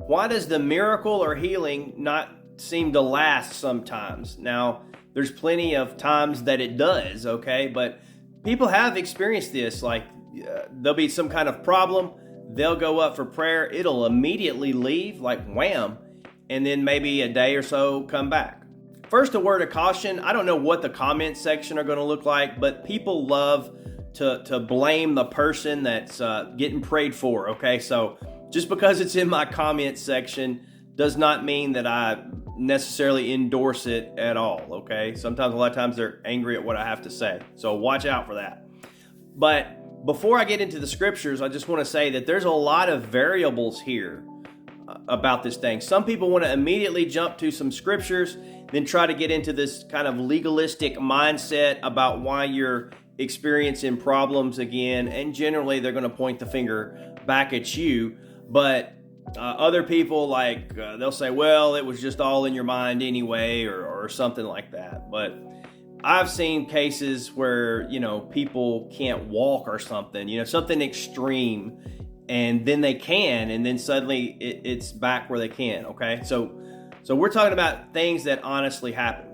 Why does the miracle or healing not seem to last sometimes? Now, there's plenty of times that it does, okay? But people have experienced this. Like, there'll be some kind of problem. They'll go up for prayer. It'll immediately leave, like wham. And then maybe a day or so come back. First, a word of caution. I don't know what the comment section are going to look like, but people love to blame the person that's getting prayed for, okay? So just because it's in my comment section does not mean that I necessarily endorse it at all, okay? Sometimes, a lot of times, they're angry at what I have to say. So watch out for that. But before I get into the scriptures, I just want to say that there's a lot of variables here about this thing. Some people want to immediately jump to some scriptures, then try to get into this kind of legalistic mindset about why you're experiencing problems again. And generally, they're going to point the finger back at you. But other people, like, they'll say, well, it was just all in your mind anyway, or something like that. But I've seen cases where, people can't walk or something, something extreme, and then they can, and then suddenly it's back where they can, okay? So we're talking about things that honestly happen,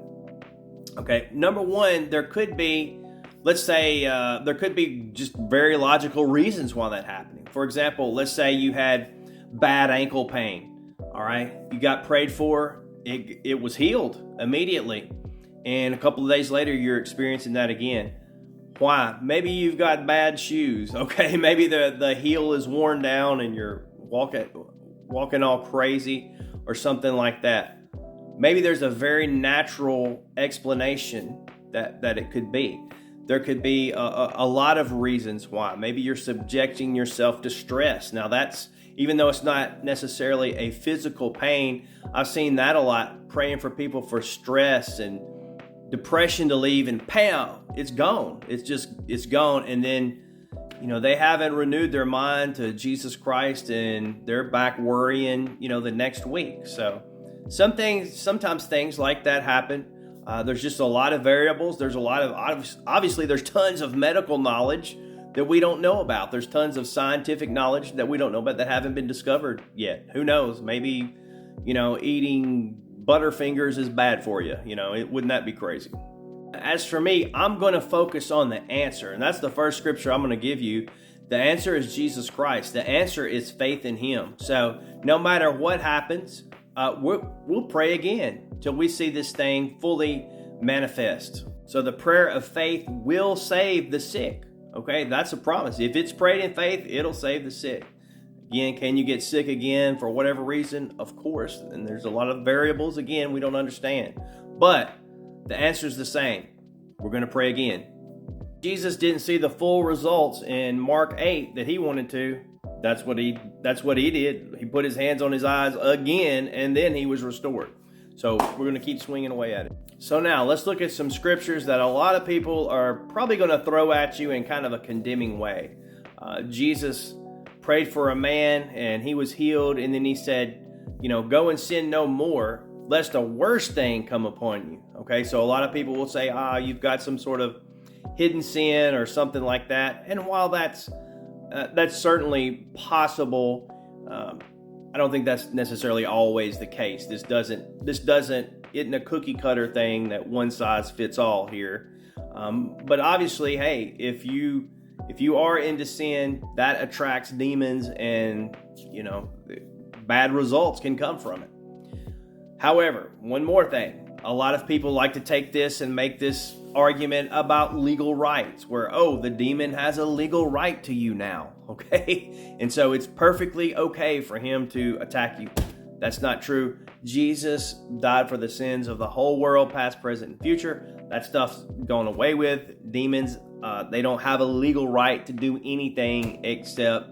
okay? Number one, there could be, let's say, there could be just very logical reasons why that's happening. For example, let's say you had bad ankle pain, all right? You got prayed for, it was healed immediately, and a couple of days later, you're experiencing that again. Why? Maybe you've got bad shoes, okay? Maybe the heel is worn down and you're walking all crazy or something like that. Maybe there's a very natural explanation that it could be. There could be a lot of reasons why. Maybe you're subjecting yourself to stress. Now that's, even though it's not necessarily a physical pain, I've seen that a lot, praying for people for stress and depression to leave, and bam, it's gone. It's gone. And then, they haven't renewed their mind to Jesus Christ, and they're back worrying, the next week. So sometimes things like that happen. There's just a lot of variables. There's a lot of, obviously there's tons of medical knowledge that we don't know about. There's tons of scientific knowledge that we don't know about that haven't been discovered yet. Who knows? Maybe, eating Butterfingers is bad for you. Wouldn't that be crazy? As for me, I'm going to focus on the answer. And that's the first scripture I'm going to give you. The answer is Jesus Christ. The answer is faith in Him. So no matter what happens, we'll pray again till we see this thing fully manifest. So the prayer of faith will save the sick. Okay, that's a promise. If it's prayed in faith, it'll save the sick. Again, can you get sick again for whatever reason? Of course. And there's a lot of variables, again, we don't understand. But the answer is the same. We're going to pray again. Jesus didn't see the full results in Mark 8 that He wanted to. That's what he did. He put His hands on his eyes again, and then he was restored. So we're going to keep swinging away at it. So now let's look at some scriptures that a lot of people are probably going to throw at you in kind of a condemning way. Jesus prayed for a man and he was healed, and then He said, go and sin no more, lest a worse thing come upon you. Okay, so a lot of people will say, you've got some sort of hidden sin or something like that. And while that's certainly possible, I don't think that's necessarily always the case. This isn't a cookie cutter thing that one size fits all here. But obviously, hey, if you are into sin, that attracts demons, and bad results can come from it. However, one more thing. A lot of people like to take this and make this argument about legal rights, where, the demon has a legal right to you now, okay? And so it's perfectly okay for him to attack you. That's not true. Jesus died for the sins of the whole world, past, present, and future. That stuff's gone away with. Demons, they don't have a legal right to do anything except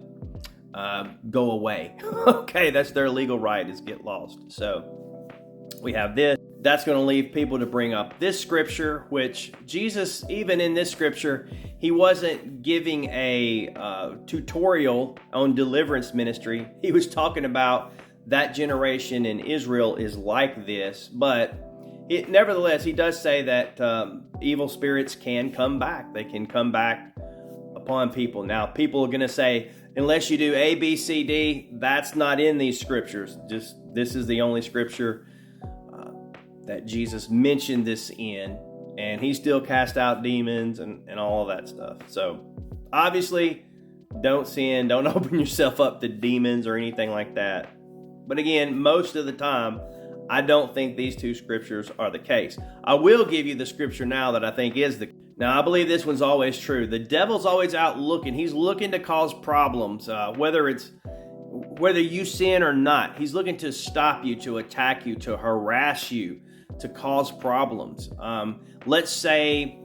go away. Okay, that's their legal right, is get lost. So we have this. That's going to leave people to bring up this scripture, which Jesus, even in this scripture, He wasn't giving a tutorial on deliverance ministry. He was talking about that generation in Israel is like this, but nevertheless, He does say that evil spirits can come back. They can come back upon people. Now, people are going to say, unless you do A, B, C, D, that's not in these scriptures. Just this is the only scripture that Jesus mentioned this in, and he still cast out demons and all of that stuff. So obviously, don't sin, don't open yourself up to demons or anything like that. But again, most of the time, I don't think these two scriptures are the case. I will give you the scripture now that I think is the. Now, I believe this one's always true. The devil's always out looking. He's looking to cause problems, whether you sin or not. He's looking to stop you, to attack you, to harass you, to cause problems. Let's say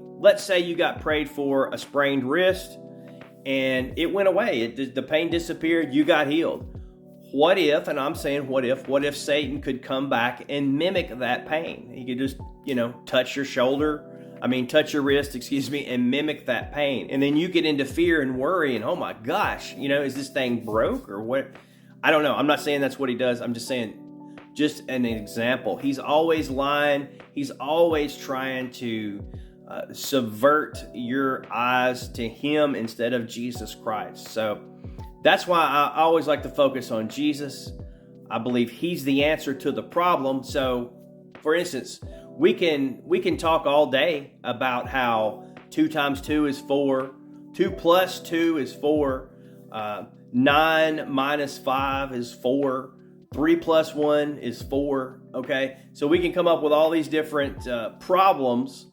you got prayed for a sprained wrist and it went away. The pain disappeared. You got healed. What if, and I'm saying what if Satan could come back and mimic that pain? He could just, touch your wrist, and mimic that pain. And then you get into fear and worry and, oh my gosh, is this thing broke or what? I don't know. I'm not saying that's what he does. I'm just saying, just an example. He's always lying. He's always trying to subvert your eyes to him instead of Jesus Christ. So that's why I always like to focus on Jesus. I believe he's the answer to the problem. So, for instance, we can talk all day about how 2 times 2 is 4, 2 plus 2 is 4, 9 minus 5 is 4, 3 plus 1 is 4, okay? So we can come up with all these different problems,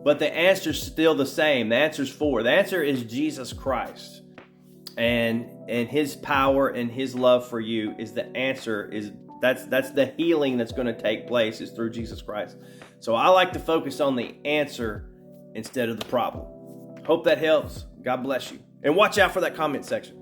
but the answer's still the same. The answer's 4. The answer is Jesus Christ. And his power and his love for you is the answer. That's the healing that's going to take place is through Jesus Christ. So I like to focus on the answer instead of the problem. Hope that helps. God bless you. And watch out for that comment section.